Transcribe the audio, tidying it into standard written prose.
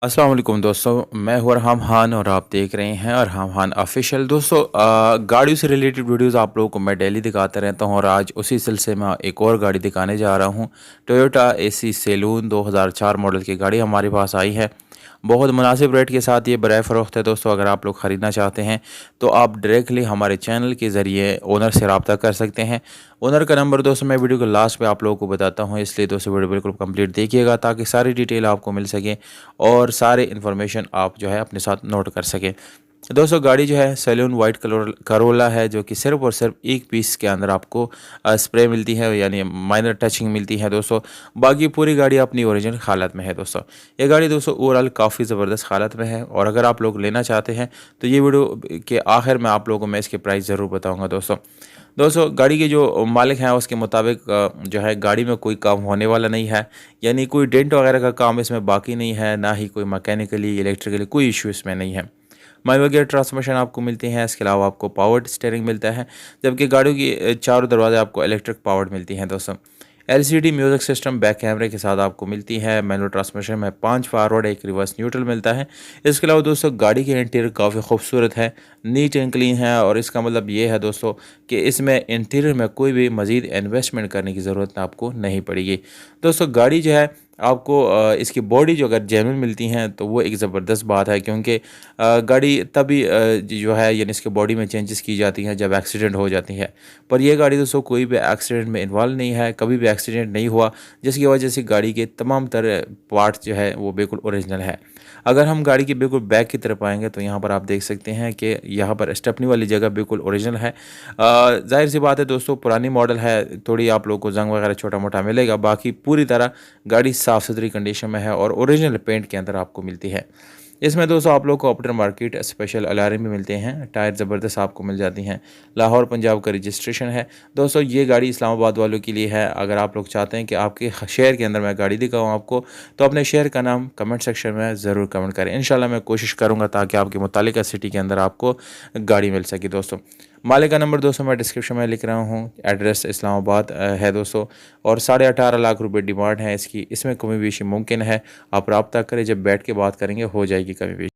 अस्सलाम वालेकुम दोस्तों, मैं हूँ अरहम खान और आप देख रहे हैं अरहम खान ऑफिशियल। दोस्तों, गाड़ियों से रिलेटेड वीडियोस आप लोगों को मैं डेली दिखाता रहता हूँ और आज उसी सिलसिले में एक और गाड़ी दिखाने जा रहा हूँ। टोयोटा एसी सैलून 2004 मॉडल की गाड़ी हमारे पास आई है। बहुत मुनासिब रेट के साथ ये बराए फ़रोख्त है दोस्तों। अगर आप लोग ख़रीदना चाहते हैं तो आप डायरेक्टली हमारे चैनल के ज़रिए ओनर से रब्ता कर सकते हैं। ओनर का नंबर दोस्तों मैं वीडियो के लास्ट में आप लोगों को बताता हूँ, इसलिए दोस्तों वीडियो बिल्कुल कंप्लीट देखिएगा ताकि सारी डिटेल आपको मिल सके और सारे इन्फॉर्मेशन आप जो है अपने साथ नोट कर सकें। दोस्तों, गाड़ी जो है सैलून वाइट कलर करोला है, जो कि सिर्फ और सिर्फ एक पीस के अंदर आपको स्प्रे मिलती है, यानी माइनर टचिंग मिलती है दोस्तों। बाकी पूरी गाड़ी अपनी ओरिजिनल हालत में है दोस्तों। ये गाड़ी दोस्तों ओवरऑल काफ़ी ज़बरदस्त हालत में है और अगर आप लोग लेना चाहते हैं तो ये वीडियो के आखिर में आप लोगों को मैं इसके प्राइस ज़रूर बताऊँगा दोस्तों। गाड़ी के जो मालिक हैं उसके मुताबिक जो है गाड़ी में कोई काम होने वाला नहीं है, यानी कोई डेंट वगैरह का काम इसमें बाकी नहीं है, ना ही कोई मैकेनिकली इलेक्ट्रिकली कोई इशू इसमें नहीं है। मैनुअल गियर ट्रांसमिशन आपको मिलती हैं, इसके अलावा आपको पावर्ड स्टीयरिंग मिलता है, जबकि गाड़ियों की चारों दरवाजे आपको इलेक्ट्रिक पावर्ड मिलती हैं दोस्तों। एलसीडी म्यूजिक सिस्टम बैक कैमरे के साथ आपको मिलती है। मैनुअल ट्रांसमिशन में 5 फॉरवर्ड 1 रिवर्स न्यूट्रल मिलता है। इसके अलावा दोस्तों गाड़ी के इंटीरियर काफ़ी खूबसूरत है, नीट एंड क्लीन है और इसका मतलब ये है दोस्तों कि इसमें इंटीरियर में कोई भी मज़ीद इन्वेस्टमेंट करने की ज़रूरत आपको नहीं पड़ेगी। दोस्तों, गाड़ी जो है आपको इसकी बॉडी जो अगर जेन्युइन मिलती हैं तो वो एक ज़बरदस्त बात है, क्योंकि गाड़ी तभी जो है यानी इसके बॉडी में चेंजेस की जाती हैं जब एक्सीडेंट हो जाती है। पर यह गाड़ी दोस्तों कोई भी एक्सीडेंट में इन्वॉल्व नहीं है, कभी भी एक्सीडेंट नहीं हुआ, जिसकी वजह से गाड़ी के तमाम तरह पार्ट्स जो है वो बिल्कुल ओरिजिनल है। अगर हम गाड़ी के बिल्कुल बैक की तरफ आएंगे तो यहाँ पर आप देख सकते हैं कि यहाँ पर स्टेपनी वाली जगह बिल्कुल ओरिजिनल है। जाहिर सी बात है दोस्तों, पुरानी मॉडल है, थोड़ी आप लोगों को जंग वगैरह छोटा मोटा मिलेगा, बाकी पूरी तरह गाड़ी साफ़ सुथरी कंडीशन में है और ओरिजिनल पेंट के अंदर आपको मिलती है। इसमें दोस्तों आप लोग को ऑप्टर मार्केट स्पेशल अलार्म भी मिलते हैं, टायर ज़बरदस्त आपको मिल जाती हैं, लाहौर पंजाब का रजिस्ट्रेशन है दोस्तों। ये गाड़ी इस्लामाबाद वालों के लिए है। अगर आप लोग चाहते हैं कि आपके शहर के अंदर मैं गाड़ी दिखाऊँ आपको, तो अपने शहर का नाम कमेंट सेक्शन में ज़रूर कमेंट करें। इंशाल्लाह मैं कोशिश करूँगा ताकि आपके मुतालिका सिटी के अंदर आपको गाड़ी मिल सके दोस्तों। मालिक का नंबर दोस्तों मैं डिस्क्रिप्शन में लिख रहा हूँ, एड्रेस इस्लामाबाद है दोस्तों, और 18.5 लाख रुपए डिमांड है इसकी। इसमें कमी बेशी मुमकिन है, आप रब्ता करें, जब बैठ के बात करेंगे हो जाएगी कमी बेशी।